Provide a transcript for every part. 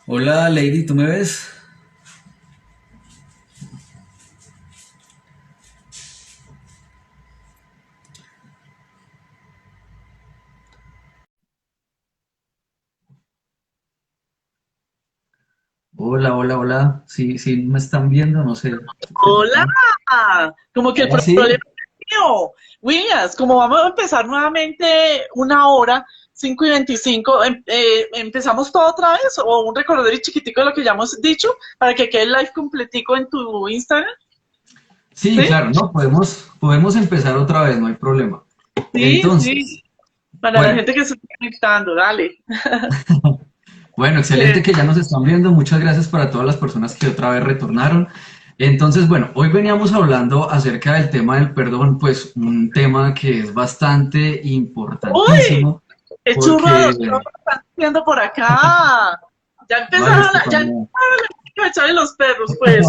Hola Lady, ¿tú me ves? Hola, hola, hola. Sí, sí, me están viendo, no sé. Hola, como que el Ahora sí. problema es mío. Williams, como vamos a empezar nuevamente una hora, 5:25, ¿empezamos todo otra vez o un recordatorio chiquitico de lo que ya hemos dicho para que quede el live completico en tu Instagram? Sí, ¿Sí? claro, no, podemos empezar otra vez, no hay problema. Sí, sí, Entonces, para la bueno, gente que se está conectando, dale. bueno, Que excelente que ya nos están viendo. Muchas gracias para todas las personas que otra vez retornaron. Entonces, bueno, hoy veníamos hablando acerca del tema del perdón, pues un tema que es bastante ¡Uy! importantísimo ¡El churro de porque, dos churros están haciendo por acá! Ya vale, empezaron, esto ya como, empezaron a echarle los perros, pues.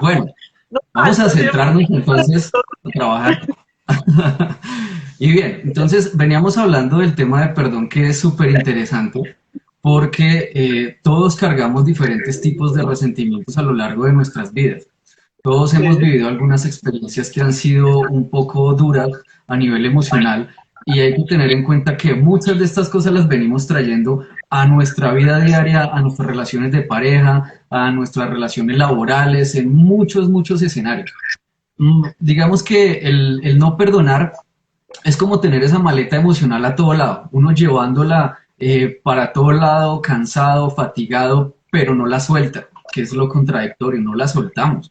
bueno, No vamos a falta, siempre. centrarnos entonces a trabajar. Y bien, entonces veníamos hablando del tema de perdón que es súper interesante porque todos cargamos diferentes tipos de resentimientos a lo largo de nuestras vidas. Todos hemos Sí. vivido algunas experiencias que han sido un poco duras a nivel emocional y hay que tener en cuenta que muchas de estas cosas las venimos trayendo a nuestra vida diaria, a nuestras relaciones de pareja, a nuestras relaciones laborales, en muchos, muchos escenarios. Digamos que el no perdonar es como tener esa maleta emocional a todo lado, uno llevándola para todo lado, cansado, fatigado, pero no la suelta, que es lo contradictorio, no la soltamos.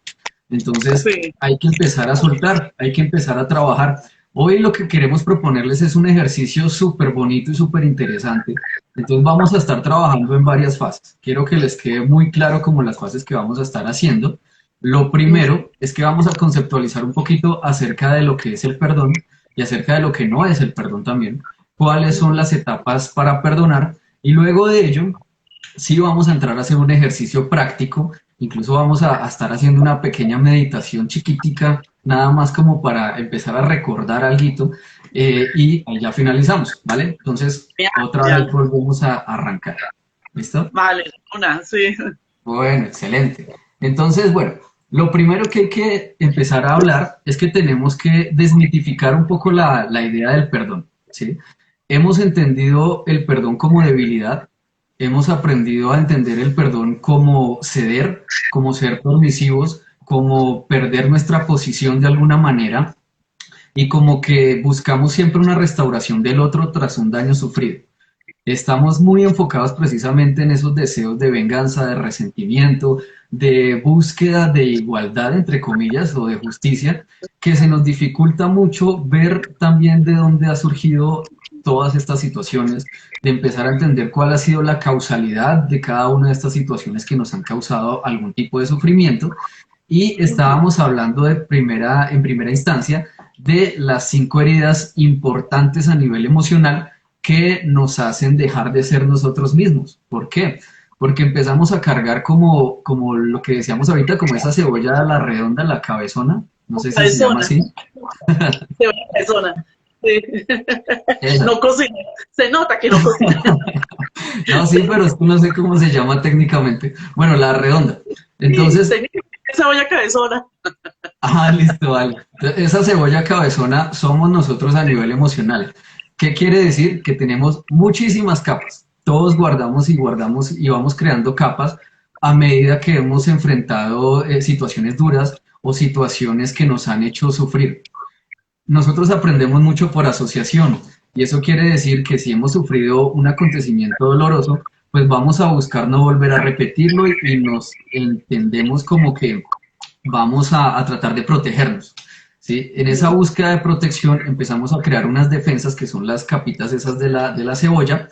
Entonces Sí. hay que empezar a soltar, hay que empezar a trabajar. Hoy lo que queremos proponerles es un ejercicio súper bonito y súper interesante. Entonces vamos a estar trabajando en varias fases. Quiero que les quede muy claro como las fases que vamos a estar haciendo. Lo primero es que vamos a conceptualizar un poquito acerca de lo que es el perdón y acerca de lo que no es el perdón también, cuáles son las etapas para perdonar y luego de ello sí vamos a entrar a hacer un ejercicio práctico, incluso vamos a estar haciendo una pequeña meditación chiquitica, nada más como para empezar a recordar algo y ahí ya finalizamos, ¿vale? Entonces, Genial, otra vez genial. volvemos a arrancar. ¿Listo? Vale, una, sí. Bueno, excelente. Entonces, bueno, lo primero que hay que empezar a hablar es que tenemos que desmitificar un poco la idea del perdón, ¿sí? Hemos entendido el perdón como debilidad, hemos aprendido a entender el perdón como ceder, como ser permisivos, como perder nuestra posición de alguna manera y como que buscamos siempre una restauración del otro tras un daño sufrido. Estamos muy enfocados precisamente en esos deseos de venganza, de resentimiento, de búsqueda de igualdad, entre comillas, o de justicia, que se nos dificulta mucho ver también de dónde ha surgido todas estas situaciones, de empezar a entender cuál ha sido la causalidad de cada una de estas situaciones que nos han causado algún tipo de sufrimiento. Y estábamos hablando en primera instancia de las 5 heridas importantes a nivel emocional que nos hacen dejar de ser nosotros mismos. ¿Por qué? Porque empezamos a cargar como lo que decíamos ahorita, como esa cebolla la redonda, la cabezona, no sé si se llama Cabezona, así. se ve cabezona. Sí. Esa. No cocina. Se nota que no cocina. No, sí, pero es que no sé cómo se llama técnicamente. Bueno, la redonda. Sí, Entonces, técnicamente cebolla cabezona. listo, vale. Entonces, esa cebolla cabezona somos nosotros a nivel emocional. ¿Qué quiere decir? Que tenemos muchísimas capas. Todos guardamos y guardamos y vamos creando capas a medida que hemos enfrentado situaciones duras o situaciones que nos han hecho sufrir. Nosotros aprendemos mucho por asociación y eso quiere decir que si hemos sufrido un acontecimiento doloroso, pues vamos a buscar no volver a repetirlo y nos entendemos como que vamos a tratar de protegernos. ¿Sí? En esa búsqueda de protección empezamos a crear unas defensas que son las capitas esas de la cebolla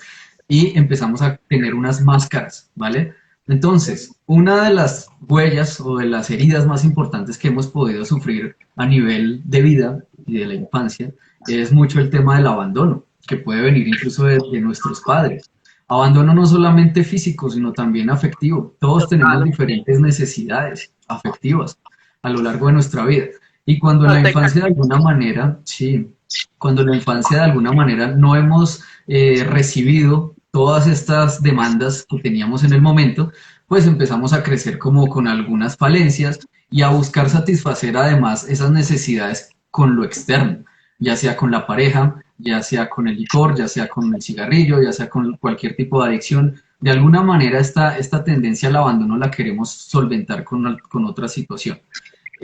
y empezamos a tener unas máscaras, ¿vale? Entonces, una de las huellas o de las heridas más importantes que hemos podido sufrir a nivel de vida y de la infancia es mucho el tema del abandono, que puede venir incluso de nuestros padres. Abandono no solamente físico, sino también afectivo. Todos tenemos diferentes necesidades afectivas a lo largo de nuestra vida. Y cuando en No la te infancia de alguna manera, sí, cuando en la infancia de alguna manera no hemos recibido todas estas demandas que teníamos en el momento, pues empezamos a crecer como con algunas falencias y a buscar satisfacer además esas necesidades con lo externo, ya sea con la pareja, ya sea con el licor, ya sea con el cigarrillo, ya sea con cualquier tipo de adicción. De alguna manera esta tendencia al abandono la queremos solventar con otra situación.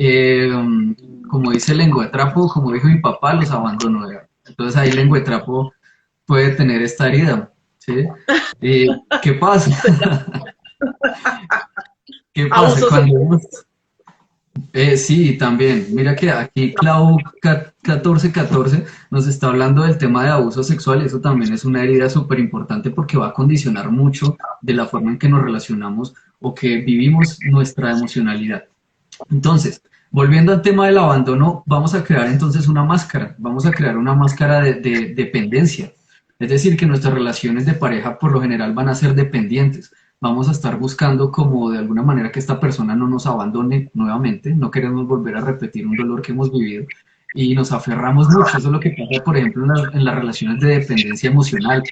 Eh, Como dice Lenguatrapo, como dijo mi papá, los abandono. Entonces ahí Lenguatrapo puede tener esta herida. ¿Sí? ¿Qué pasa? ¿Qué pasa abuso cuando sexual. hemos... Sí, también. Mira que aquí Clau 1414 nos está hablando del tema de abuso sexual. Eso también es una herida súper importante porque va a condicionar mucho de la forma en que nos relacionamos o que vivimos nuestra emocionalidad. Entonces, volviendo al tema del abandono, vamos a crear entonces una máscara. Vamos a crear una máscara de dependencia. Es decir, que nuestras relaciones de pareja por lo general van a ser dependientes. Vamos a estar buscando como de alguna manera que esta persona no nos abandone nuevamente, no queremos volver a repetir un dolor que hemos vivido y nos aferramos mucho. Eso es lo que pasa, por ejemplo, en las relaciones de dependencia emocional.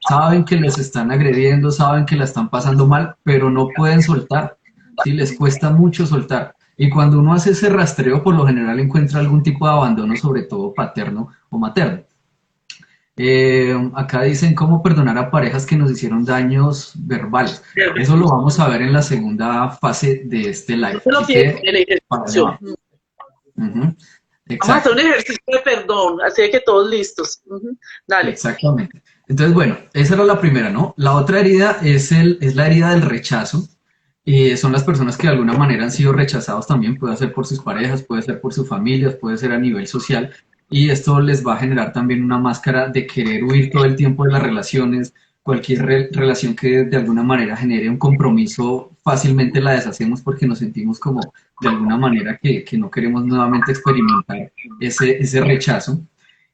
Saben que les están agrediendo, saben que la están pasando mal, pero no pueden soltar. Sí, les cuesta mucho soltar. Y cuando uno hace ese rastreo, por lo general encuentra algún tipo de abandono, sobre todo paterno o materno. Acá dicen cómo perdonar a parejas que nos hicieron daños verbales. Eso lo vamos a ver en la segunda fase de este live. Eso lo Así tiene que, el para allá ejercicio. va. Ujú. Vamos a hacer Exacto, un ejercicio de perdón, así que todos listos. Dale. exactamente. Entonces, bueno, esa era la primera, ¿no? La otra herida es la herida del rechazo. Son las personas que de alguna manera han sido rechazados también, puede ser por sus parejas, puede ser por sus familias, puede ser a nivel social, y esto les va a generar también una máscara de querer huir todo el tiempo de las relaciones, cualquier relación que de alguna manera genere un compromiso, fácilmente la deshacemos porque nos sentimos como de alguna manera que no queremos nuevamente experimentar ese rechazo.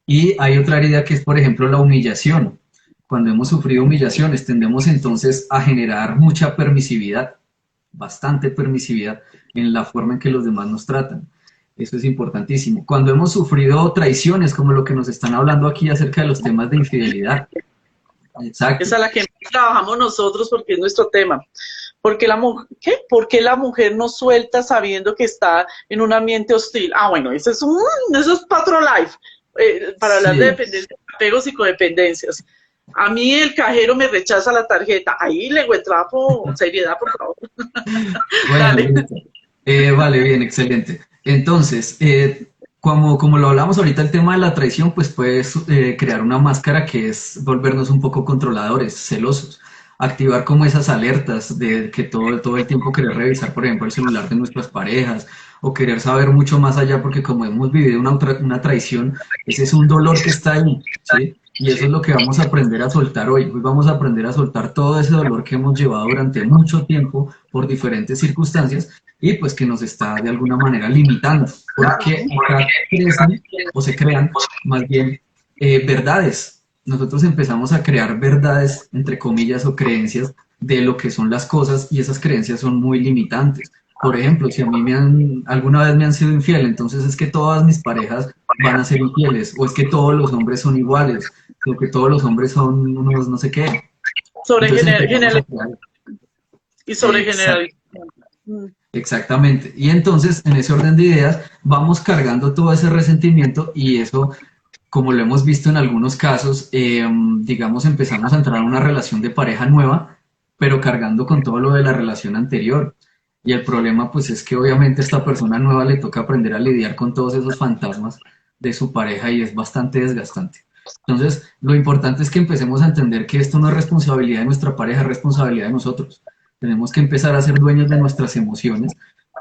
Y hay otra herida que es, por ejemplo, la humillación. Cuando hemos sufrido humillaciones, tendemos entonces a generar mucha permisividad, bastante permisividad en la forma en que los demás nos tratan. Eso es importantísimo. Cuando hemos sufrido traiciones, como lo que nos están hablando aquí acerca de los temas de infidelidad. Exacto. Esa es la que más trabajamos nosotros porque es nuestro tema. ¿Por qué la mujer, qué? ¿Por qué la mujer no suelta sabiendo que está en un ambiente hostil? Ah, bueno, eso es Patro Life, para hablar de Sí. dependencia, apegos y codependencias. A mí el cajero me rechaza la tarjeta. Ahí le trapo, seriedad, por favor. Bueno, Dale. listo. Vale, bien, excelente. Entonces, como lo hablamos ahorita, el tema de la traición, pues puedes crear una máscara que es volvernos un poco controladores, celosos, activar como esas alertas de que todo el tiempo querer revisar, por ejemplo, el celular de nuestras parejas o querer saber mucho más allá, porque como hemos vivido una traición, ese es un dolor que está ahí, ¿sí? Y eso es lo que vamos a aprender a soltar hoy. Hoy vamos a aprender a soltar todo ese dolor que hemos llevado durante mucho tiempo por diferentes circunstancias y pues que nos está de alguna manera limitando, porque acá crecen o se crean más bien verdades. Nosotros empezamos a crear verdades, entre comillas, o creencias de lo que son las cosas y esas creencias son muy limitantes. Por ejemplo, si a mí alguna vez me han sido infiel, entonces es que todas mis parejas van a ser infieles, o es que todos los hombres son iguales, o que todos los hombres son unos no sé qué. Sobre Entonces empezamos a general crear. y sobre Exacto. general. Exactamente. Y entonces, en ese orden de ideas, vamos cargando todo ese resentimiento y eso, como lo hemos visto en algunos casos, digamos, empezamos a entrar a una relación de pareja nueva, pero cargando con todo lo de la relación anterior. Y el problema, pues, es que obviamente a esta persona nueva le toca aprender a lidiar con todos esos fantasmas de su pareja y es bastante desgastante. Entonces, lo importante es que empecemos a entender que esto no es responsabilidad de nuestra pareja, es responsabilidad de nosotros. Tenemos que empezar a ser dueños de nuestras emociones,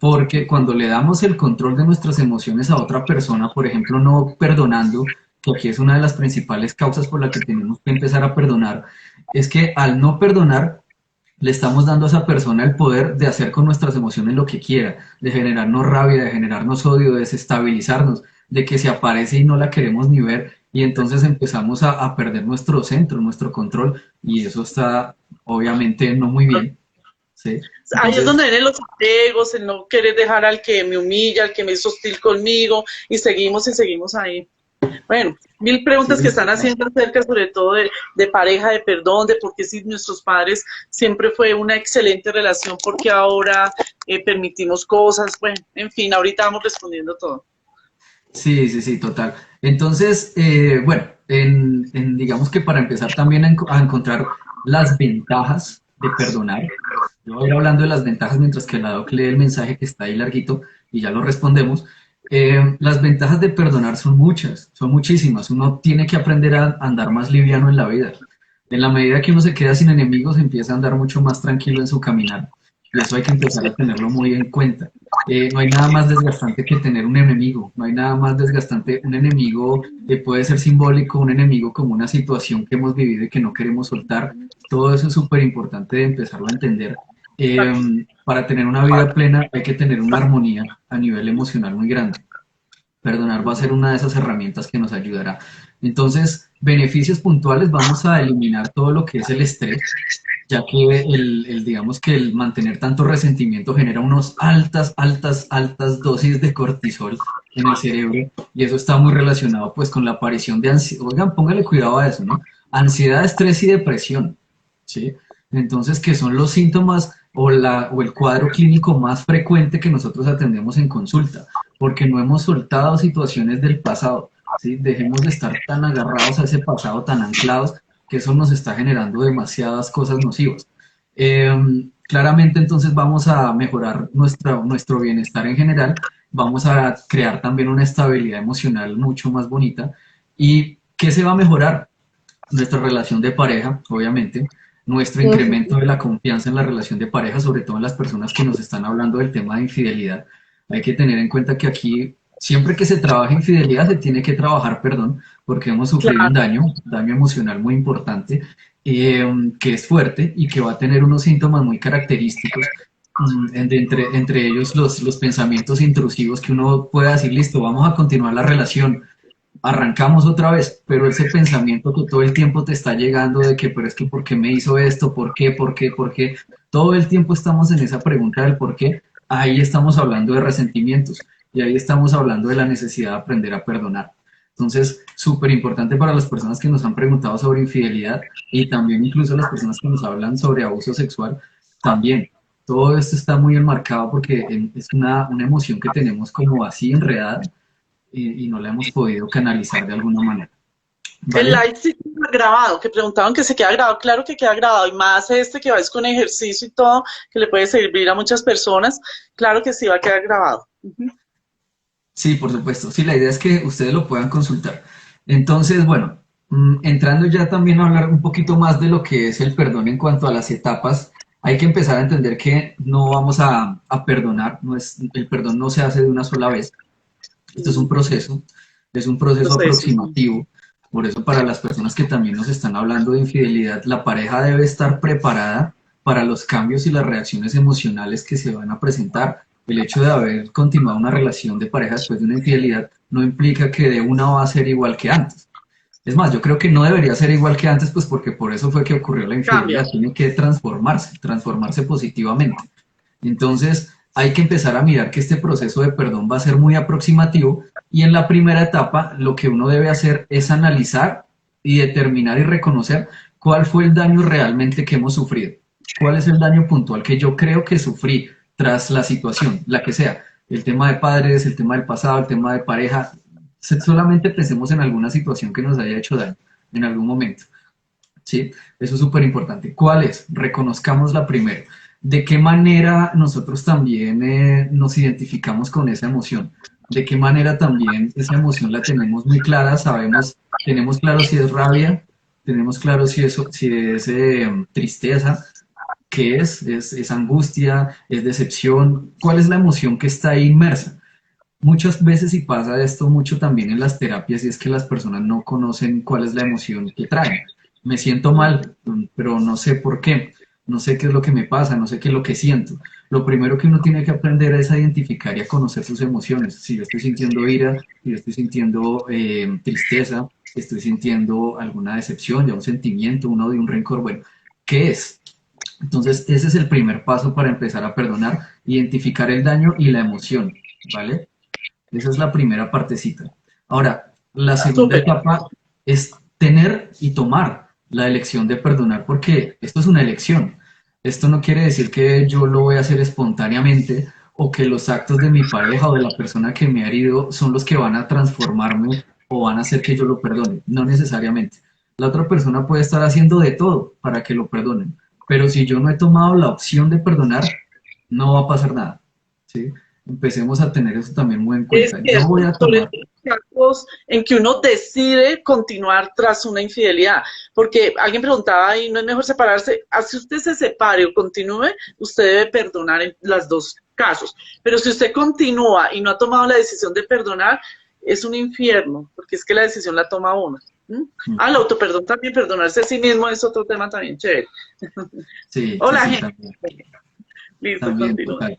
porque cuando le damos el control de nuestras emociones a otra persona, por ejemplo, no perdonando, que aquí es una de las principales causas por la que tenemos que empezar a perdonar, es que al no perdonar, le estamos dando a esa persona el poder de hacer con nuestras emociones lo que quiera, de generarnos rabia, de generarnos odio, de desestabilizarnos, de que se aparece y no la queremos ni ver, y entonces empezamos a perder nuestro centro, nuestro control, y eso está obviamente no muy bien, ¿sí? Ahí es Entonces, donde vienen los apegos, el no querer dejar al que me humilla, al que me es hostil conmigo, y seguimos ahí. Bueno, mil preguntas que sí, están haciendo acerca sobre todo de pareja, de perdón, de por qué si nuestros padres siempre fue una excelente relación, porque ahora permitimos cosas, bueno, en fin, ahorita vamos respondiendo todo. sí, sí, sí, total. Entonces, bueno, digamos que para empezar también a encontrar las ventajas de perdonar, yo voy a ir hablando de las ventajas mientras que la doc lee el mensaje que está ahí larguito y ya lo respondemos. Las ventajas de perdonar son muchas, son muchísimas. Uno tiene que aprender a andar más liviano en la vida. En la medida que uno se queda sin enemigos, empieza a andar mucho más tranquilo en su caminar. Y eso hay que empezar a tenerlo muy en cuenta. No hay nada más desgastante que tener un enemigo, no hay nada más desgastante. Un enemigo puede ser simbólico, un enemigo como una situación que hemos vivido y que no queremos soltar. Todo eso es súper importante de empezarlo a entender. Para tener una vida plena hay que tener una armonía a nivel emocional muy grande. Perdonar va a ser una de esas herramientas que nos ayudará. Entonces, beneficios puntuales, vamos a eliminar todo lo que es el estrés, ya que digamos que el mantener tanto resentimiento genera unos altas dosis de cortisol en el cerebro y eso está muy relacionado pues con la aparición de ansiedad. Oigan, póngale cuidado a eso, ¿no? Ansiedad, estrés y depresión, ¿sí? Entonces, que son los síntomas o el cuadro clínico más frecuente que nosotros atendemos en consulta, porque no hemos soltado situaciones del pasado, ¿sí? Dejemos de estar tan agarrados a ese pasado, tan anclados, que eso nos está generando demasiadas cosas nocivas. Claramente entonces vamos a mejorar nuestro bienestar en general, vamos a crear también una estabilidad emocional mucho más bonita. ¿Y qué se va a mejorar? Nuestra relación de pareja, obviamente, nuestro incremento de la confianza en la relación de pareja, sobre todo en las personas que nos están hablando del tema de infidelidad. Hay que tener en cuenta que aquí, siempre que se trabaja infidelidad, se tiene que trabajar perdón, porque hemos sufrido Claro, un daño emocional muy importante, que es fuerte y que va a tener unos síntomas muy característicos. Entre ellos los pensamientos intrusivos que uno puede decir, listo, vamos a continuar la relación, arrancamos otra vez, pero ese pensamiento que todo el tiempo te está llegando de que, pero es que, ¿por qué me hizo esto? ¿Por qué? ¿Por qué? ¿Por qué? Todo el tiempo estamos en esa pregunta del por qué. Ahí estamos hablando de resentimientos y ahí estamos hablando de la necesidad de aprender a perdonar. Entonces, súper importante para las personas que nos han preguntado sobre infidelidad y también incluso las personas que nos hablan sobre abuso sexual, también. Todo esto está muy enmarcado porque es una emoción que tenemos como así enredada y no la hemos podido canalizar de alguna manera. el ¿Vale? live sí queda grabado, que preguntaban que se queda grabado, claro que queda grabado, y más este que va es con ejercicio y todo, que le puede servir a muchas personas, claro que sí va a quedar grabado. Sí, por supuesto. Sí, la idea es que ustedes lo puedan consultar. Entonces, bueno, entrando ya también a hablar un poquito más de lo que es el perdón en cuanto a las etapas, hay que empezar a entender que no vamos a perdonar, el perdón no se hace de una sola vez. Esto es un proceso Entonces, aproximativo. Por eso para las personas que también nos están hablando de infidelidad, la pareja debe estar preparada para los cambios y las reacciones emocionales que se van a presentar. El hecho de haber continuado una relación de pareja después de una infidelidad no implica que de una va a ser igual que antes. Es más, yo creo que no debería ser igual que antes, pues porque por eso fue que ocurrió la cambia. infidelidad. Tiene que transformarse positivamente. Entonces, hay que empezar a mirar que este proceso de perdón va a ser muy aproximativo y en la primera etapa lo que uno debe hacer es analizar y determinar y reconocer cuál fue el daño realmente que hemos sufrido, cuál es el daño puntual que yo creo que sufrí tras la situación, la que sea, el tema de padres, el tema del pasado, el tema de pareja, solamente pensemos en alguna situación que nos haya hecho daño en algún momento. ¿Sí? Eso es súper importante. ¿Cuál es? Reconozcámosla primero. ¿De qué manera nosotros también nos identificamos con esa emoción? ¿De qué manera también esa emoción la tenemos muy clara? Sabemos, tenemos claro si es rabia, tenemos claro si es tristeza, ¿qué es? ¿Es angustia? ¿Es decepción? ¿Cuál es la emoción que está ahí inmersa? Muchas veces y pasa esto mucho también en las terapias y es que las personas no conocen cuál es la emoción que traen. Me siento mal, pero no sé por qué. no sé qué es lo que me pasa, no sé qué es lo que siento. Lo primero que uno tiene que aprender es a identificar y a conocer sus emociones. Si yo estoy sintiendo ira, si yo estoy sintiendo tristeza, si estoy sintiendo alguna decepción, ya un sentimiento, un odio, un rencor, bueno, ¿qué es? Entonces, ese es el primer paso para empezar a perdonar, identificar el daño y la emoción, ¿vale? Esa es la primera partecita. Ahora, la segunda Súper. etapa es tener y tomar la elección de perdonar, porque esto es una elección. Esto no quiere decir que yo lo voy a hacer espontáneamente o que los actos de mi pareja o de la persona que me ha herido son los que van a transformarme o van a hacer que yo lo perdone. No necesariamente. La otra persona puede estar haciendo de todo para que lo perdonen, pero si yo no he tomado la opción de perdonar, no va a pasar nada. ¿Sí? Empecemos a tener eso también muy en Es cuenta. Yo cierto, voy a sobre tomar, todo en casos en que uno decide continuar tras una infidelidad, porque alguien preguntaba y no es mejor separarse, así usted se separe o continúe, usted debe perdonar en los dos casos, pero si usted continúa y no ha tomado la decisión de perdonar, es un infierno, porque es que la decisión la toma uno. ¿Mm? El autoperdón también, perdonarse a sí mismo es otro tema también chévere. sí, sí, Hola, sí, gente. también, Listo, también, continúa. total.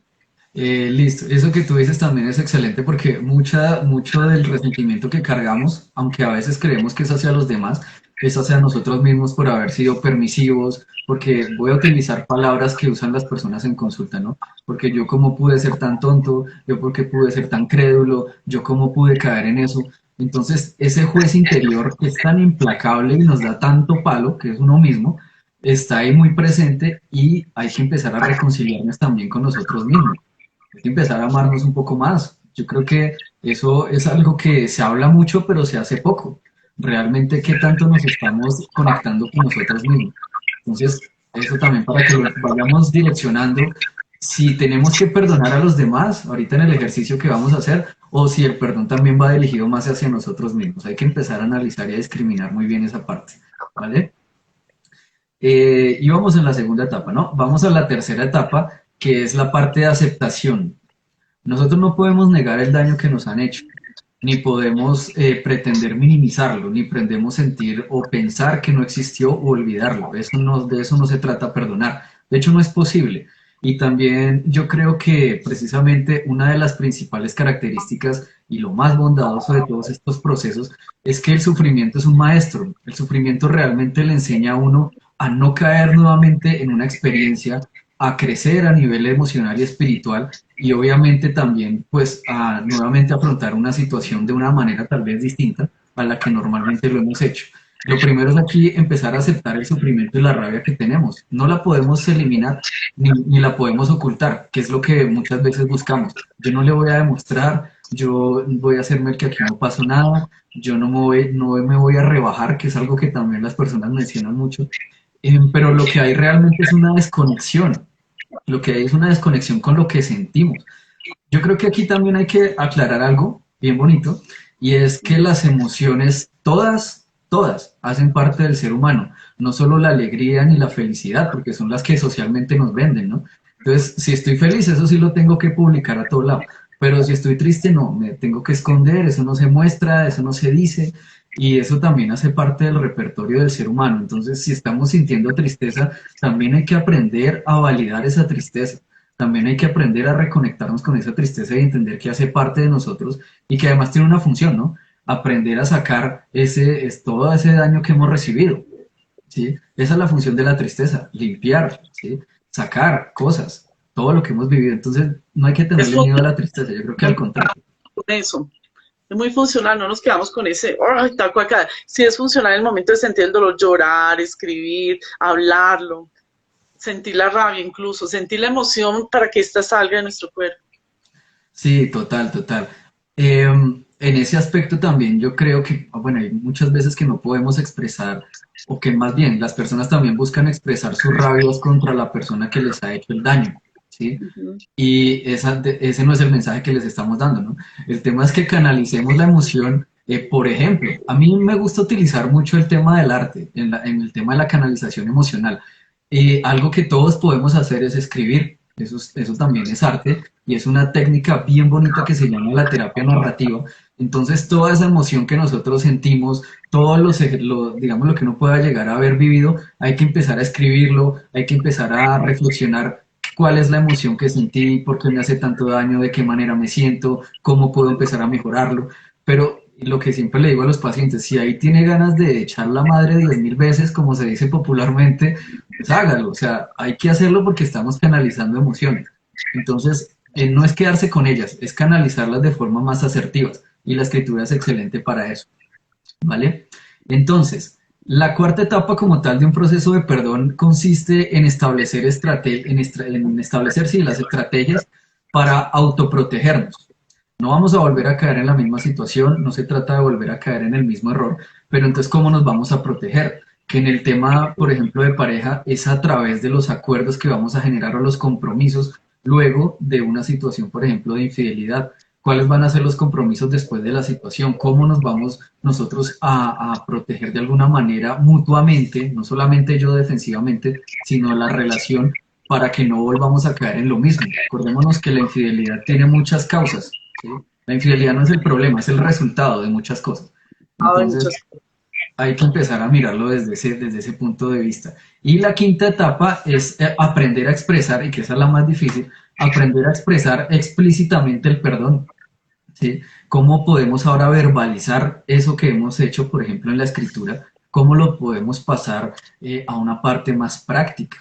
Listo, eso que tú dices también es excelente porque mucho del resentimiento que cargamos, aunque a veces creemos que es hacia los demás, es hacia nosotros mismos por haber sido permisivos, porque voy a utilizar palabras que usan las personas en consulta, ¿no? Porque yo cómo pude ser tan tonto, yo porque pude ser tan crédulo, yo cómo pude caer en eso. Entonces, ese juez interior que es tan implacable y nos da tanto palo, que es uno mismo, está ahí muy presente y hay que empezar a reconciliarnos también con nosotros mismos. Hay que empezar a amarnos un poco más. Yo creo que eso es algo que se habla mucho, pero se hace poco. Realmente, ¿qué tanto nos estamos conectando con nosotros mismos? Entonces, eso también para que lo vayamos direccionando. Si tenemos que perdonar a los demás, ahorita en el ejercicio que vamos a hacer, o si el perdón también va dirigido más hacia nosotros mismos. Hay que empezar a analizar y a discriminar muy bien esa parte, ¿vale? Y vamos en la segunda etapa, ¿no? Vamos a la tercera etapa, que es la parte de aceptación. Nosotros no podemos negar el daño que nos han hecho, ni podemos pretender minimizarlo, ni pretendemos sentir o pensar que no existió o olvidarlo. De eso no se trata perdonar. De hecho, no es posible. Y también yo creo que precisamente una de las principales características y lo más bondadoso de todos estos procesos es que el sufrimiento es un maestro. El sufrimiento realmente le enseña a uno a no caer nuevamente en una experiencia, a crecer a nivel emocional y espiritual y obviamente también pues a nuevamente afrontar una situación de una manera tal vez distinta a la que normalmente lo hemos hecho. Lo primero es aquí empezar a aceptar el sufrimiento y la rabia que tenemos. No la podemos eliminar ni la podemos ocultar, que es lo que muchas veces buscamos. Yo no le voy a demostrar, yo voy a hacerme el que aquí no pasó nada, yo no me voy a rebajar, que es algo que también las personas mencionan mucho. Pero lo que hay realmente es una desconexión. Lo que hay es una desconexión con lo que sentimos. Yo creo que aquí también hay que aclarar algo bien bonito, y es que las emociones, todas, hacen parte del ser humano, no solo la alegría ni la felicidad, porque son las que socialmente nos venden, ¿no? Entonces, si estoy feliz, eso sí lo tengo que publicar a todo lado, pero si estoy triste, no, me tengo que esconder, eso no se muestra, eso no se dice, y eso también hace parte del repertorio del ser humano. Entonces, si estamos sintiendo tristeza, también hay que aprender a validar esa tristeza. También hay que aprender a reconectarnos con esa tristeza y entender que hace parte de nosotros y que además tiene una función, ¿no? Aprender a sacar todo ese daño que hemos recibido, ¿sí? Esa es la función de la tristeza, limpiar, ¿sí? Sacar cosas, todo lo que hemos vivido. Entonces, no hay que Es tenerle miedo a la tristeza, yo creo que al contrario. con eso. Es muy funcional, no nos quedamos con ese, ay, tal cual, sí es funcional en el momento de sentir el dolor, llorar, escribir, hablarlo, sentir la rabia incluso, sentir la emoción para que ésta salga de nuestro cuerpo. Sí, total, total. En ese aspecto también yo creo que, bueno, hay muchas veces que no podemos expresar, o que más bien las personas también buscan expresar sus rabias contra la persona que les ha hecho el daño, ¿sí? Uh -huh. Y ese no es el mensaje que les estamos dando, ¿no? El tema es que canalicemos la emoción. Por ejemplo, a mí me gusta utilizar mucho el tema del arte, en el tema de la canalización emocional. Algo que todos podemos hacer es escribir. eso también es arte y es una técnica bien bonita que se llama la terapia narrativa. Entonces, toda esa emoción que nosotros sentimos, digamos, lo que uno pueda llegar a haber vivido, hay que empezar a escribirlo, hay que empezar a reflexionar cuál es la emoción que sentí, por qué me hace tanto daño, de qué manera me siento, cómo puedo empezar a mejorarlo. Pero lo que siempre le digo a los pacientes, si ahí tiene ganas de echar la madre 10.000 veces, como se dice popularmente, pues hágalo. O sea, hay que hacerlo porque estamos canalizando emociones. Entonces, no es quedarse con ellas, es canalizarlas de forma más asertiva. Y la escritura es excelente para eso. ¿Vale? Entonces, la cuarta etapa como tal de un proceso de perdón consiste en establecer, en establecer sí, las estrategias para autoprotegernos. No vamos a volver a caer en la misma situación, no se trata de volver a caer en el mismo error, pero entonces, ¿cómo nos vamos a proteger? Que en el tema, por ejemplo, de pareja, es a través de los acuerdos que vamos a generar o los compromisos luego de una situación, por ejemplo, de infidelidad. ¿Cuáles van a ser los compromisos después de la situación? ¿Cómo nos vamos nosotros a proteger de alguna manera mutuamente, no solamente yo defensivamente, sino la relación para que no volvamos a caer en lo mismo? Acordémonos que la infidelidad tiene muchas causas, ¿sí? La infidelidad no es el problema, es el resultado de muchas cosas. Entonces, hay que empezar a mirarlo desde ese punto de vista. Y la quinta etapa es aprender a expresar, y que esa es la más difícil, aprender a expresar explícitamente el perdón. ¿Sí? ¿Cómo podemos ahora verbalizar eso que hemos hecho, por ejemplo, en la escritura? ¿Cómo lo podemos pasar a una parte más práctica,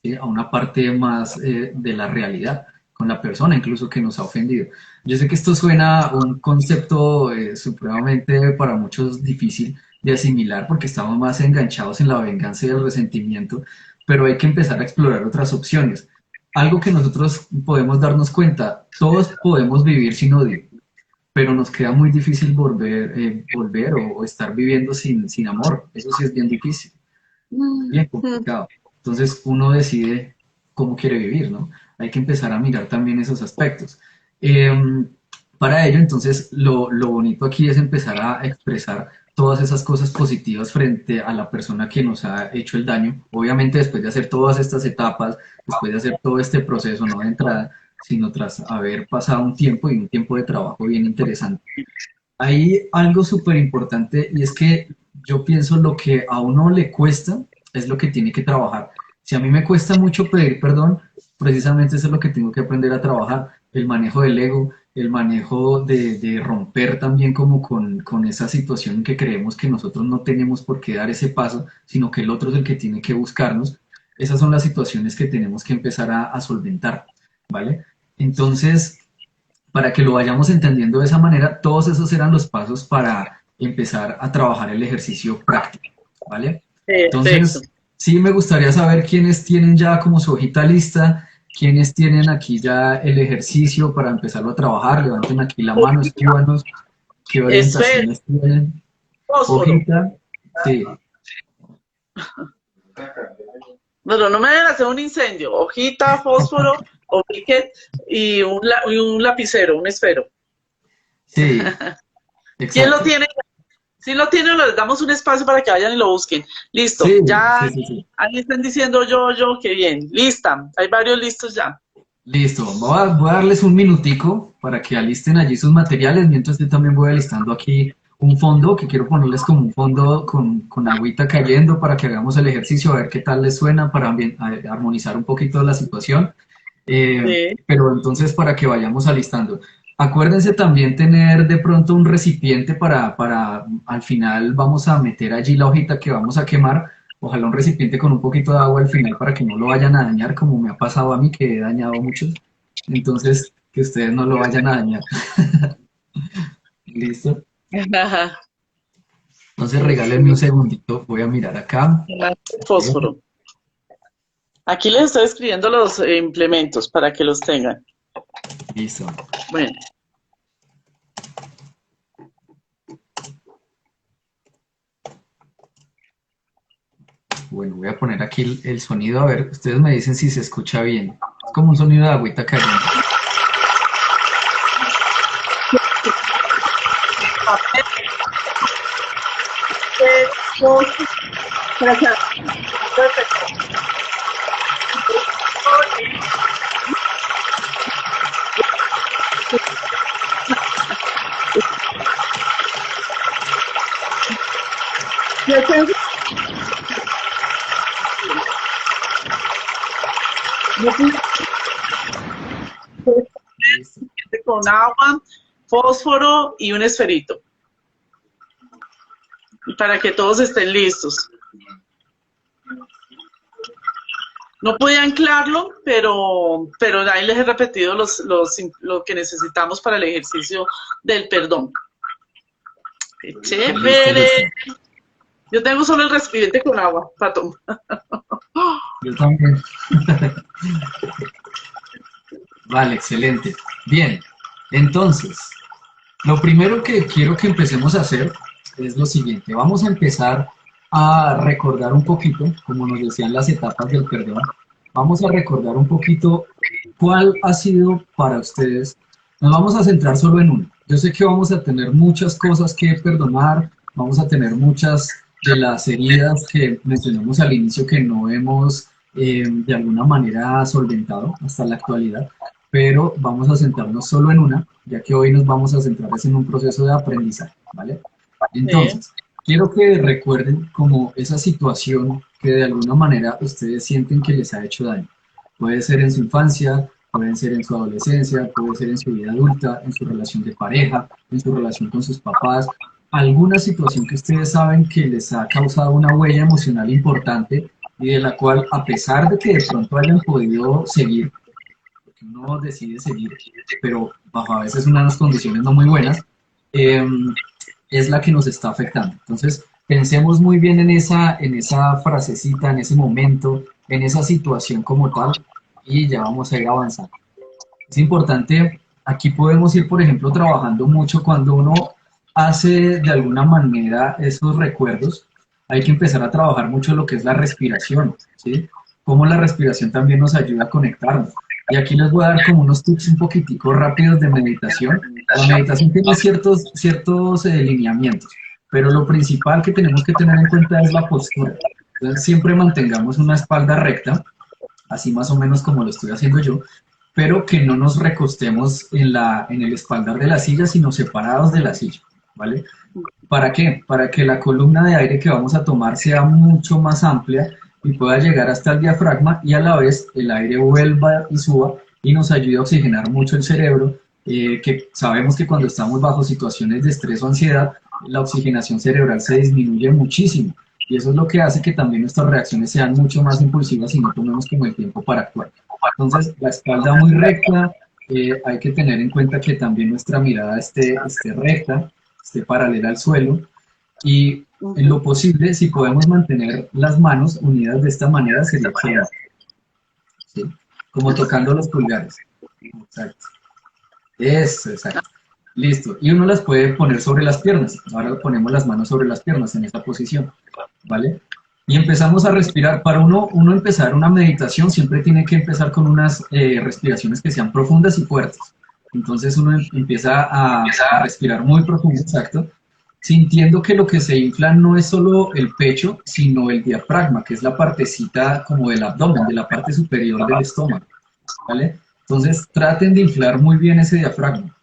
¿sí? A una parte más de la realidad, con la persona incluso que nos ha ofendido? Yo sé que esto suena a un concepto supremamente para muchos difícil de asimilar porque estamos más enganchados en la venganza y el resentimiento, pero hay que empezar a explorar otras opciones. Algo que nosotros podemos darnos cuenta, todos podemos vivir sin odio, pero nos queda muy difícil volver o estar viviendo sin amor. Eso sí es bien difícil, bien complicado. Entonces uno decide cómo quiere vivir, ¿no? Hay que empezar a mirar también esos aspectos. Eh, para ello, entonces, lo bonito aquí es empezar a expresar todas esas cosas positivas frente a la persona que nos ha hecho el daño. Obviamente, después de hacer todas estas etapas, después de hacer todo este proceso, no de entrada, sino tras haber pasado un tiempo y un tiempo de trabajo bien interesante. Hay algo súper importante y es que yo pienso lo que a uno le cuesta es lo que tiene que trabajar. Si a mí me cuesta mucho pedir perdón, precisamente eso es lo que tengo que aprender a trabajar, el manejo del ego, el manejo de romper también como con esa situación en que creemos que nosotros no tenemos por qué dar ese paso, sino que el otro es el que tiene que buscarnos. Esas son las situaciones que tenemos que empezar a solventar, ¿vale? Entonces, para que lo vayamos entendiendo de esa manera, todos esos eran los pasos para empezar a trabajar el ejercicio práctico, ¿vale? Perfecto. Entonces, sí me gustaría saber quiénes tienen ya como su hojita lista, quiénes tienen aquí ya el ejercicio para empezarlo a trabajar, levanten aquí la mano, escríbanos qué Esfera, orientaciones tienen. fósforo. Hojita, sí, Bueno, no me deben hacer un incendio. Hojita, fósforo, o briquet y y un lapicero, un esfero. sí, ¿Quién lo exacto. tiene? Si lo tienen, les damos un espacio para que vayan y lo busquen. Listo, Sí, ya sí, sí, sí. ahí están diciendo yo, qué bien. Lista, hay varios listos ya. Listo, voy a darles un minutico para que alisten allí sus materiales, mientras yo también voy alistando aquí un fondo, que quiero ponerles como un fondo con agüita cayendo para que hagamos el ejercicio, a ver qué tal les suena, para armonizar un poquito la situación. Sí. Pero entonces para que vayamos alistando. Acuérdense también tener de pronto un recipiente para al final vamos a meter allí la hojita que vamos a quemar. Ojalá un recipiente con un poquito de agua al final para que no lo vayan a dañar, como me ha pasado a mí, que he dañado muchos. Entonces, que ustedes no lo vayan a dañar. ¿Listo? Entonces, regálenme un segundito. Voy a mirar acá. Fósforo. Aquí les estoy escribiendo los implementos para que los tengan. Listo. Bueno, Bueno, voy a poner aquí el sonido. A ver, ustedes me dicen si se escucha bien. Es como un sonido de agüita cayendo. perfecto. Con agua, fósforo y un esferito. Para que todos estén listos. No pude anclarlo, pero ahí les he repetido lo que necesitamos para el ejercicio del perdón. ¡Qué chévere! Yo tengo solo el recipiente con agua para tomar. Yo también. Vale, excelente. Bien, entonces, lo primero que quiero que empecemos a hacer es lo siguiente. Vamos a empezar a recordar un poquito, como nos decían las etapas del perdón, vamos a recordar un poquito cuál ha sido para ustedes. Nos vamos a centrar solo en una. Yo sé que vamos a tener muchas cosas que perdonar, vamos a tener muchas de las heridas que mencionamos al inicio que no hemos de alguna manera solventado hasta la actualidad, pero vamos a centrarnos solo en una, ya que hoy nos vamos a centrar en un proceso de aprendizaje, ¿vale? Entonces, quiero que recuerden como esa situación que de alguna manera ustedes sienten que les ha hecho daño. Puede ser en su infancia, puede ser en su adolescencia, puede ser en su vida adulta, en su relación de pareja, en su relación con sus papás, alguna situación que ustedes saben que les ha causado una huella emocional importante y de la cual, a pesar de que de pronto hayan podido seguir, porque uno decide seguir, pero bajo a veces unas condiciones no muy buenas, es la que nos está afectando. Entonces, pensemos muy bien en esa frasecita, en ese momento, en esa situación como tal, y ya vamos a ir avanzando. Es importante, aquí podemos ir, por ejemplo, trabajando mucho cuando uno hace de alguna manera esos recuerdos, hay que empezar a trabajar mucho lo que es la respiración, ¿sí? Cómo la respiración también nos ayuda a conectarnos. Y aquí les voy a dar como unos tips un poquitico rápidos de meditación. La meditación tiene ciertos lineamientos, pero lo principal que tenemos que tener en cuenta es la postura. Entonces siempre mantengamos una espalda recta, así más o menos como lo estoy haciendo yo, pero que no nos recostemos en el espaldar de la silla, sino separados de la silla, ¿vale? ¿Para qué? Para que la columna de aire que vamos a tomar sea mucho más amplia y pueda llegar hasta el diafragma y a la vez el aire vuelva y suba y nos ayude a oxigenar mucho el cerebro, que sabemos que cuando estamos bajo situaciones de estrés o ansiedad, la oxigenación cerebral se disminuye muchísimo y eso es lo que hace que también nuestras reacciones sean mucho más impulsivas y no tomemos como el tiempo para actuar. Entonces, la espalda muy recta, hay que tener en cuenta que también nuestra mirada esté recta, esté paralela al suelo y en lo posible, si podemos mantener las manos unidas de esta manera, sería excelente. ¿Sí? Como tocando los pulgares. Exacto. Eso, exacto. Listo. Y uno las puede poner sobre las piernas. Ahora ponemos las manos sobre las piernas en esta posición. ¿Vale? Y empezamos a respirar. Para uno empezar una meditación, siempre tiene que empezar con unas respiraciones que sean profundas y fuertes. Entonces uno empieza a respirar muy profundo, exacto, sintiendo que lo que se infla no es solo el pecho, sino el diafragma, que es la partecita como del abdomen, de la parte superior del estómago, ¿vale? Entonces traten de inflar muy bien ese diafragma.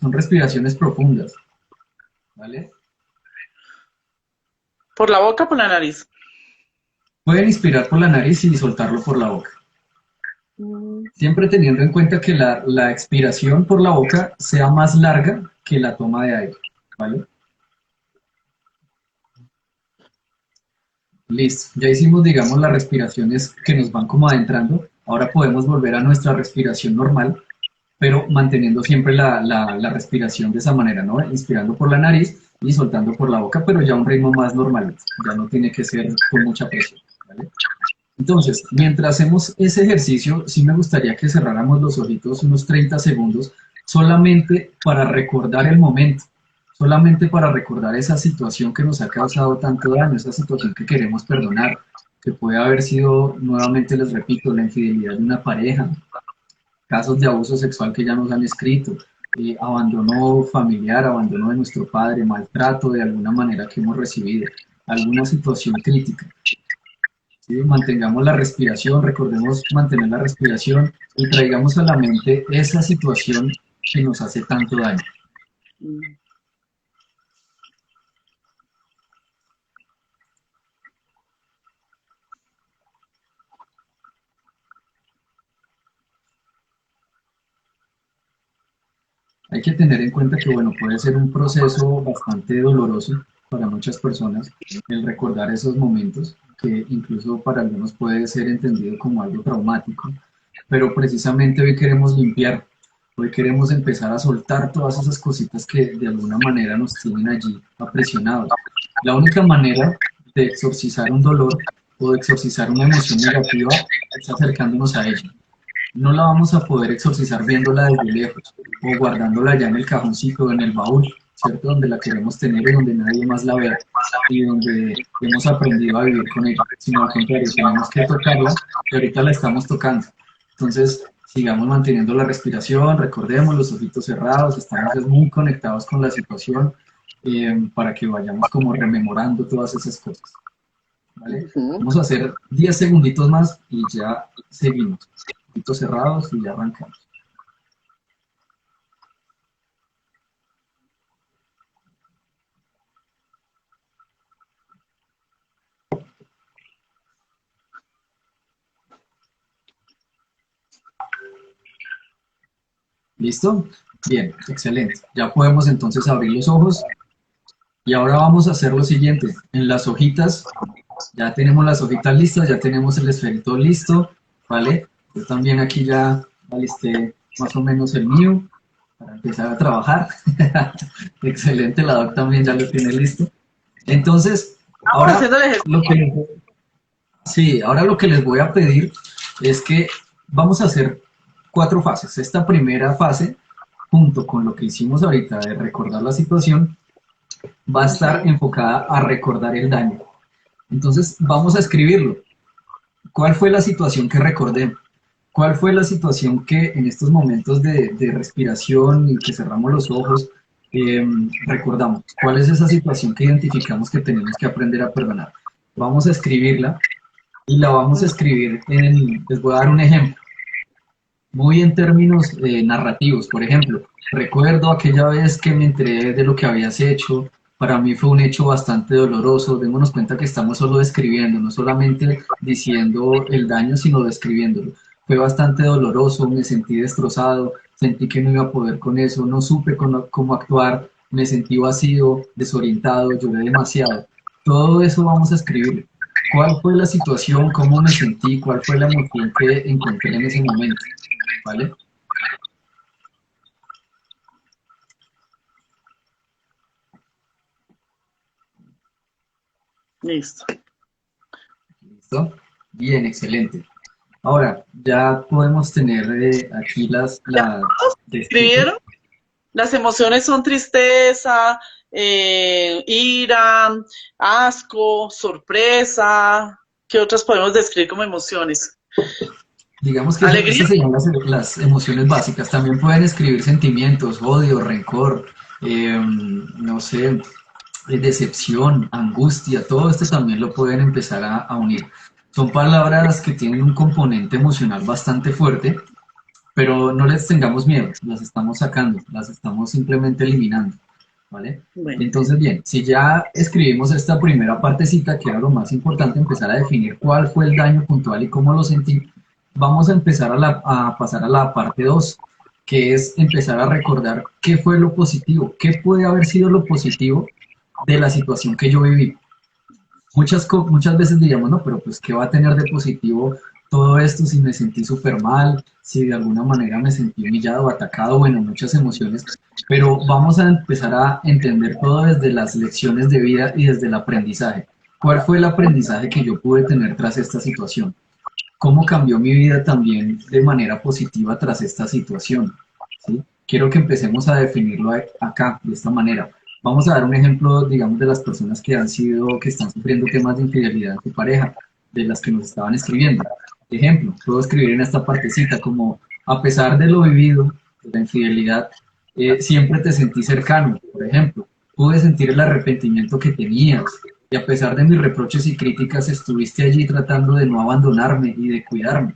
Son respiraciones profundas, ¿vale? ¿Por la boca o por la nariz? Pueden inspirar por la nariz y soltarlo por la boca. Siempre teniendo en cuenta que la expiración por la boca sea más larga que la toma de aire, ¿vale? Listo, ya hicimos, digamos, las respiraciones que nos van como adentrando. Ahora podemos volver a nuestra respiración normal, pero manteniendo siempre la respiración de esa manera, ¿no? Inspirando por la nariz y soltando por la boca, pero ya a un ritmo más normal, ya no tiene que ser con mucha presión, ¿vale? Entonces, mientras hacemos ese ejercicio, sí me gustaría que cerráramos los ojitos unos 30 segundos solamente para recordar el momento, solamente para recordar esa situación que nos ha causado tanto daño, esa situación que queremos perdonar, que puede haber sido, nuevamente les repito, la infidelidad de una pareja, casos de abuso sexual que ya nos han escrito, abandono familiar, abandono de nuestro padre, maltrato de alguna manera que hemos recibido, alguna situación crítica. ¿Sí? Mantengamos la respiración, recordemos mantener la respiración y traigamos a la mente esa situación que nos hace tanto daño. Hay que tener en cuenta que, bueno, puede ser un proceso bastante doloroso para muchas personas el recordar esos momentos, que incluso para algunos puede ser entendido como algo traumático, pero precisamente hoy queremos limpiar, hoy queremos empezar a soltar todas esas cositas que de alguna manera nos tienen allí aprisionados. La única manera de exorcizar un dolor o de exorcizar una emoción negativa es acercándonos a ella. No la vamos a poder exorcizar viéndola desde lejos o guardándola ya en el cajoncito, en el baúl, ¿cierto? Donde la queremos tener y donde nadie más la vea y donde hemos aprendido a vivir con ella, sino al contrario, tenemos que tocarla y ahorita la estamos tocando. Entonces, sigamos manteniendo la respiración, recordemos los ojitos cerrados, estamos muy conectados con la situación para que vayamos como rememorando todas esas cosas. ¿Vale? Vamos a hacer 10 segunditos más y ya seguimos. Ojitos cerrados y ya arrancamos. ¿Listo? Bien, excelente. Ya podemos entonces abrir los ojos y ahora vamos a hacer lo siguiente. En las hojitas, ya tenemos las hojitas listas, ya tenemos el esferito listo, ¿vale? Yo también aquí ya alisté más o menos el mío para empezar a trabajar. Excelente, la doc también ya lo tiene listo. Entonces, Vamos ahora haciendo el ejercicio. sí, ahora lo que les voy a pedir es que vamos a hacer 4 fases. Esta primera fase, junto con lo que hicimos ahorita de recordar la situación, va a estar enfocada a recordar el daño. Entonces, vamos a escribirlo. ¿Cuál fue la situación que recordé? ¿Cuál fue la situación que en estos momentos de respiración y que cerramos los ojos recordamos? ¿Cuál es esa situación que identificamos que tenemos que aprender a perdonar? Vamos a escribirla y la vamos a escribir les voy a dar un ejemplo, muy en términos narrativos. Por ejemplo, recuerdo aquella vez que me enteré de lo que habías hecho, para mí fue un hecho bastante doloroso. Démonos cuenta que estamos solo describiendo, no solamente diciendo el daño, sino describiéndolo. Fue bastante doloroso, me sentí destrozado, sentí que no iba a poder con eso, no supe cómo actuar, me sentí vacío, desorientado, lloré demasiado. Todo eso vamos a escribir. ¿Cuál fue la situación? ¿Cómo me sentí? ¿Cuál fue la emoción que encontré en ese momento? ¿Vale? Listo. ¿Listo? Bien, excelente. Ahora, ya podemos tener aquí las ¿Escribieron? Las emociones son tristeza, ira, asco, sorpresa. ¿Qué otras podemos describir como emociones? digamos que ¿Alegría? esas serían las emociones básicas. También pueden escribir sentimientos, odio, rencor, no sé, decepción, angustia, todo esto también lo pueden empezar a unir. Son palabras que tienen un componente emocional bastante fuerte, pero no les tengamos miedo, las estamos sacando, las estamos simplemente eliminando, ¿vale? Bueno, Entonces, bien, si ya escribimos esta primera partecita, que era lo más importante, empezar a definir cuál fue el daño puntual y cómo lo sentí, vamos a empezar a pasar a la parte 2, que es empezar a recordar qué fue lo positivo, qué puede haber sido lo positivo de la situación que yo viví. Muchas veces diríamos, no, pero pues, ¿qué va a tener de positivo todo esto si me sentí súper mal, si de alguna manera me sentí humillado, atacado, bueno, muchas emociones, pero vamos a empezar a entender todo desde las lecciones de vida y desde el aprendizaje. ¿Cuál fue el aprendizaje que yo pude tener tras esta situación? ¿Cómo cambió mi vida también de manera positiva tras esta situación? ¿Sí? Quiero que empecemos a definirlo acá, de esta manera. Vamos a dar un ejemplo, digamos, de las personas que están sufriendo temas de infidelidad en su pareja, de las que nos estaban escribiendo. Ejemplo, puedo escribir en esta partecita como, a pesar de lo vivido, de la infidelidad, siempre te sentí cercano, por ejemplo. Pude sentir el arrepentimiento que tenías y a pesar de mis reproches y críticas estuviste allí tratando de no abandonarme y de cuidarme.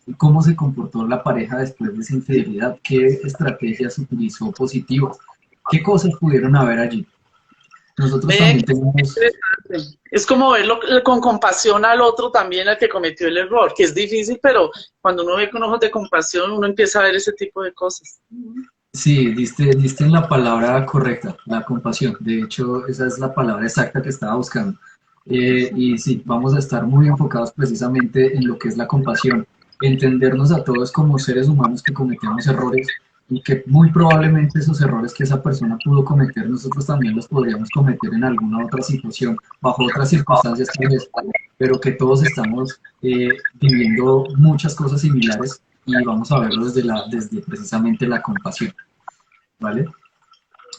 ¿Y cómo se comportó la pareja después de esa infidelidad? ¿Qué estrategias utilizó positivas? ¿Qué cosas pudieron haber allí? Nosotros ve también que tenemos, interesante. Es como verlo con compasión al otro también, al que cometió el error, que es difícil, pero cuando uno ve con ojos de compasión, uno empieza a ver ese tipo de cosas. Sí, diste en la palabra correcta, la compasión. De hecho, esa es la palabra exacta que estaba buscando. Y sí, vamos a estar muy enfocados precisamente en lo que es la compasión, entendernos a todos como seres humanos que cometemos errores y que muy probablemente esos errores que esa persona pudo cometer, nosotros también los podríamos cometer en alguna otra situación, bajo otras circunstancias tal vez, pero que todos estamos viviendo muchas cosas similares y vamos a verlo desde precisamente la compasión. ¿Vale?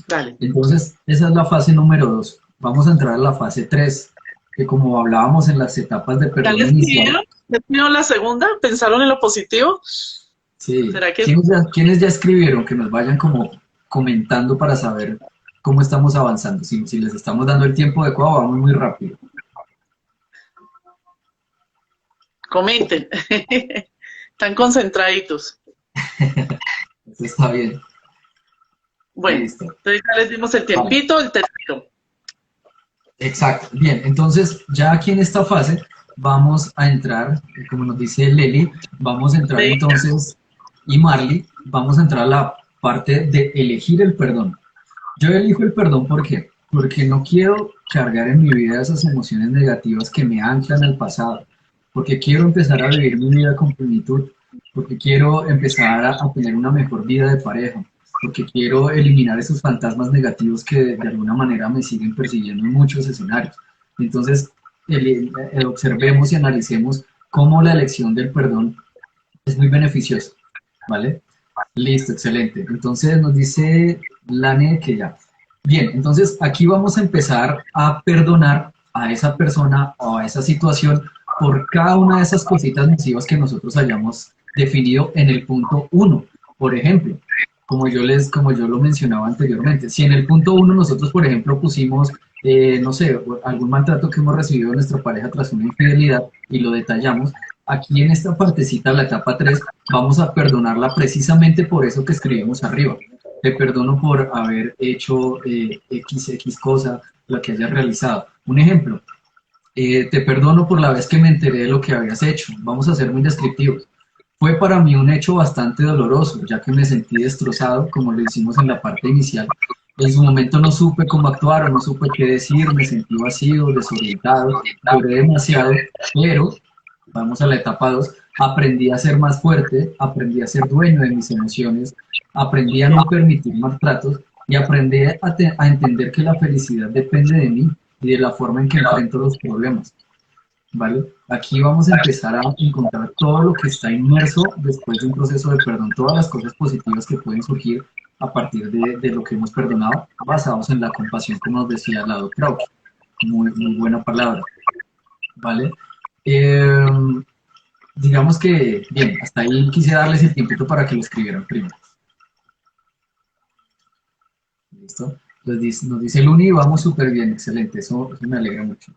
Dale. Entonces, esa es la fase número 2. Vamos a entrar a la fase 3, que como hablábamos en las etapas de ¿Ya perdón les inicial, pidieron? ¿Les pidieron la segunda? ¿Pensaron en lo positivo? sí, ¿Será que ¿quiénes ya escribieron? Que nos vayan como comentando para saber cómo estamos avanzando, si les estamos dando el tiempo adecuado, vamos muy rápido. comenten? Están concentraditos. Eso está bien. Bueno, Listo. entonces ya les dimos el Vale. tiempito, el tercero. Exacto. Bien, entonces ya aquí en esta fase vamos a entrar, como nos dice Leli, vamos a entrar Leí. entonces, y Marley, vamos a entrar a la parte de elegir el perdón. Yo elijo el perdón, ¿por qué? Porque no quiero cargar en mi vida esas emociones negativas que me anclan al pasado, porque quiero empezar a vivir mi vida con plenitud, porque quiero empezar a tener una mejor vida de pareja, porque quiero eliminar esos fantasmas negativos que de alguna manera me siguen persiguiendo en muchos escenarios. Entonces, observemos y analicemos cómo la elección del perdón es muy beneficiosa, ¿vale? Listo, excelente. Entonces nos dice Lane que ya. Bien, entonces aquí vamos a empezar a perdonar a esa persona o a esa situación por cada una de esas cositas nocivas que nosotros hayamos definido en el punto uno. Por ejemplo, como yo lo mencionaba anteriormente, si en el punto uno nosotros, por ejemplo, pusimos, no sé, algún maltrato que hemos recibido de nuestra pareja tras una infidelidad y lo detallamos, aquí en esta partecita, la etapa 3, vamos a perdonarla precisamente por eso que escribimos arriba. Te perdono por haber hecho X cosa, lo que hayas realizado. Un ejemplo, te perdono por la vez que me enteré de lo que habías hecho. Vamos a ser muy descriptivos. Fue para mí un hecho bastante doloroso, ya que me sentí destrozado, como lo hicimos en la parte inicial. En su momento no supe cómo actuar o no supe qué decir, me sentí vacío, desorientado, lloré demasiado, pero vamos a la etapa 2, aprendí a ser más fuerte, aprendí a ser dueño de mis emociones, aprendí a no permitir maltratos y aprendí a entender que la felicidad depende de mí y de la forma en que enfrento los problemas. ¿Vale? Aquí vamos a empezar a encontrar todo lo que está inmerso después de un proceso de perdón, todas las cosas positivas que pueden surgir a partir de lo que hemos perdonado, basados en la compasión, como nos decía la doctora. Muy buena palabra. ¿Vale? Eh, digamos que, bien, hasta ahí quise darles el tiempito para que lo escribieran primero. ¿Listo? Nos dice Luni, vamos súper bien, excelente, eso me alegra mucho.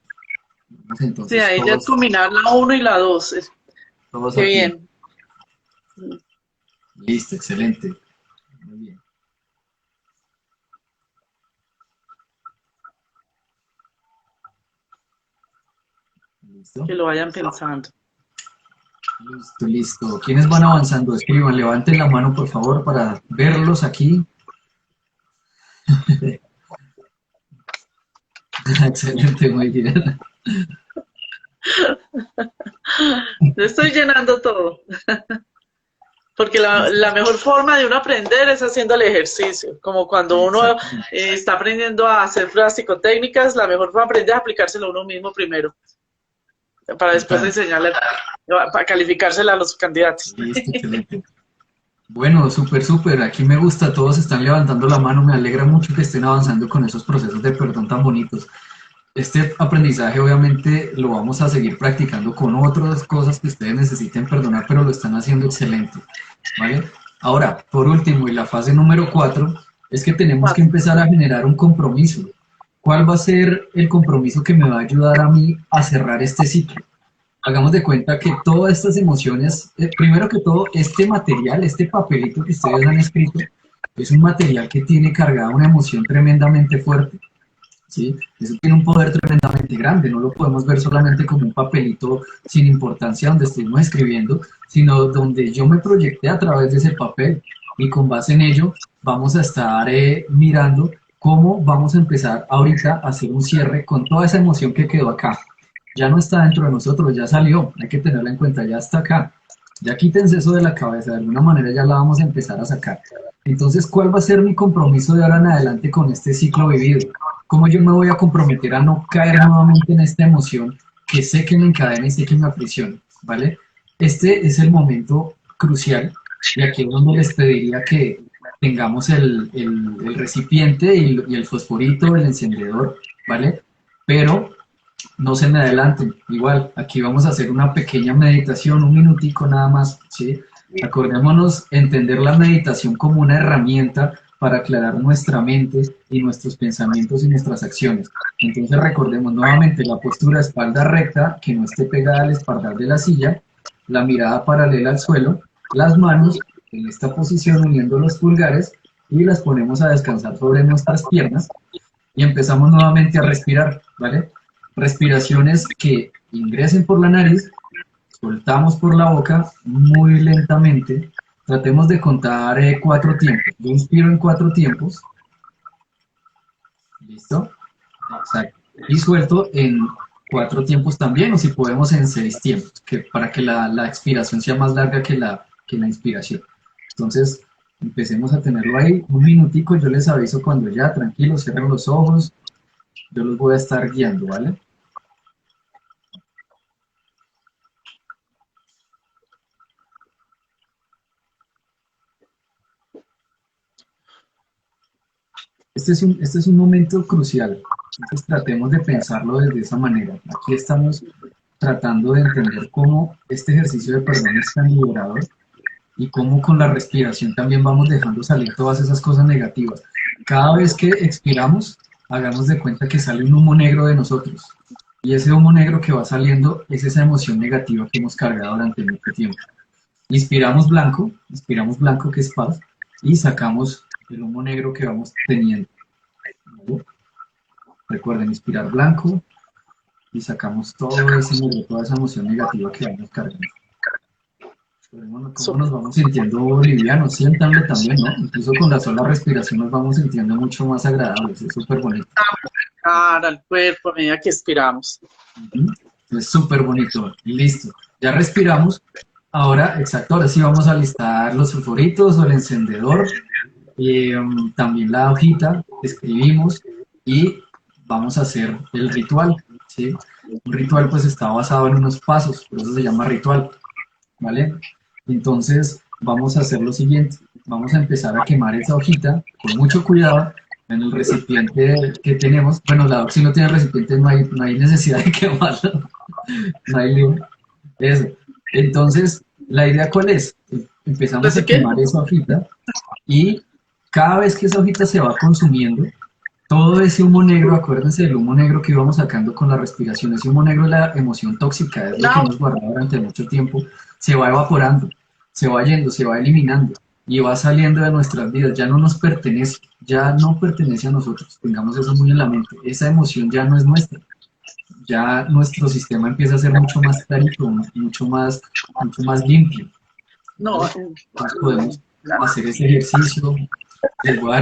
Vamos Sí, entonces ahí ya es combinar la 1 y la 2. todos Qué aquí. bien. Listo, excelente. Muy bien. ¿Listo? Que lo vayan pensando. Listo, listo. ¿Quiénes van avanzando? Escriban, levanten la mano, por favor, para verlos aquí. Excelente, muy bien. Yo estoy llenando todo. Porque la mejor forma de uno aprender es haciendo el ejercicio. Como cuando uno está aprendiendo a hacer pruebas psicotécnicas, la mejor forma de aprender es aplicárselo a uno mismo primero. Para después enseñarle, para calificársela a los candidatos. Listo, excelente. Bueno, súper, súper. Aquí me gusta, todos están levantando la mano. Me alegra mucho que estén avanzando con esos procesos de perdón tan bonitos. Este aprendizaje obviamente lo vamos a seguir practicando con otras cosas que ustedes necesiten perdonar, pero lo están haciendo excelente, ¿vale? Ahora, por último, y la fase número 4, es que tenemos que empezar a generar un compromiso. ¿Cuál va a ser el compromiso que me va a ayudar a mí a cerrar este ciclo? Hagamos de cuenta que todas estas emociones, primero que todo, este material, este papelito que ustedes han escrito, es un material que tiene cargada una emoción tremendamente fuerte. ¿Sí? Eso tiene un poder tremendamente grande, no lo podemos ver solamente como un papelito sin importancia donde estuvimos escribiendo, sino donde yo me proyecté a través de ese papel y con base en ello vamos a estar mirando cómo vamos a empezar ahorita a hacer un cierre con toda esa emoción que quedó acá. Ya no está dentro de nosotros, ya salió, hay que tenerla en cuenta, ya está acá. Ya quítense eso de la cabeza, de alguna manera ya la vamos a empezar a sacar. Entonces, ¿cuál va a ser mi compromiso de ahora en adelante con este ciclo vivido? ¿Cómo yo me voy a comprometer a no caer nuevamente en esta emoción que sé que me encadena y sé que me aprisiona? ¿Vale? Este es el momento crucial y aquí es donde les pediría que tengamos el recipiente y el fosforito, el encendedor, ¿vale? Pero no se me adelanten. Igual, aquí vamos a hacer una pequeña meditación, un minutico nada más, ¿sí? Acordémonos entender la meditación como una herramienta para aclarar nuestra mente y nuestros pensamientos y nuestras acciones. Entonces recordemos nuevamente la postura espalda recta, que no esté pegada al espaldar de la silla, la mirada paralela al suelo, las manos en esta posición uniendo los pulgares y las ponemos a descansar sobre nuestras piernas y empezamos nuevamente a respirar, ¿vale? Respiraciones que ingresen por la nariz, soltamos por la boca muy lentamente. Tratemos de contar 4 tiempos. Yo inspiro en 4 tiempos. ¿Listo? Exacto. Y suelto en 4 tiempos también, o si podemos en 6 tiempos, que, para que la expiración sea más larga que la inspiración. Entonces, empecemos a tenerlo ahí. Un minutico, yo les aviso cuando ya, tranquilos, cierren los ojos. Yo los voy a estar guiando, ¿vale? Este es un momento crucial, entonces tratemos de pensarlo desde esa manera. Aquí estamos tratando de entender cómo este ejercicio de perdón es tan liberador y cómo con la respiración también vamos dejando salir todas esas cosas negativas. Cada vez que expiramos, hagamos de cuenta que sale un humo negro de nosotros y ese humo negro que va saliendo es esa emoción negativa que hemos cargado durante mucho tiempo. Inspiramos blanco que es paz y sacamos el humo negro que vamos teniendo. ¿Vale? Recuerden, inspirar blanco y sacamos todo ese negro, toda esa emoción negativa que vamos cargando. Cómo nos vamos sintiendo livianos, siéntanlo también, ¿no? Incluso con la sola respiración nos vamos sintiendo mucho más agradables, es súper bonito. Al cuerpo a medida que expiramos. Es súper bonito, listo. Ya respiramos. Ahora, exacto, ahora sí vamos a listar los fosforitos o el encendedor, también la hojita, escribimos y vamos a hacer el ritual, ¿sí? Un ritual pues está basado en unos pasos, por eso se llama ritual, ¿vale? Entonces vamos a hacer lo siguiente, vamos a empezar a quemar esa hojita con mucho cuidado en el recipiente que tenemos. Bueno, si no tiene recipiente no hay necesidad de quemarlo, no hay lío. Eso. Entonces, ¿la idea cuál es? Empezamos a quemar esa hojita y cada vez que esa hojita se va consumiendo, todo ese humo negro, acuérdense del humo negro que íbamos sacando con la respiración, ese humo negro es la emoción tóxica, es lo que hemos guardado durante mucho tiempo, se va evaporando, se va yendo, se va eliminando y va saliendo de nuestras vidas, ya no nos pertenece, ya no pertenece a nosotros, tengamos eso muy en la mente, esa emoción ya no es nuestra, ya nuestro sistema empieza a ser mucho más clarito, mucho más limpio. No, entonces podemos hacer ese ejercicio, les voy a dar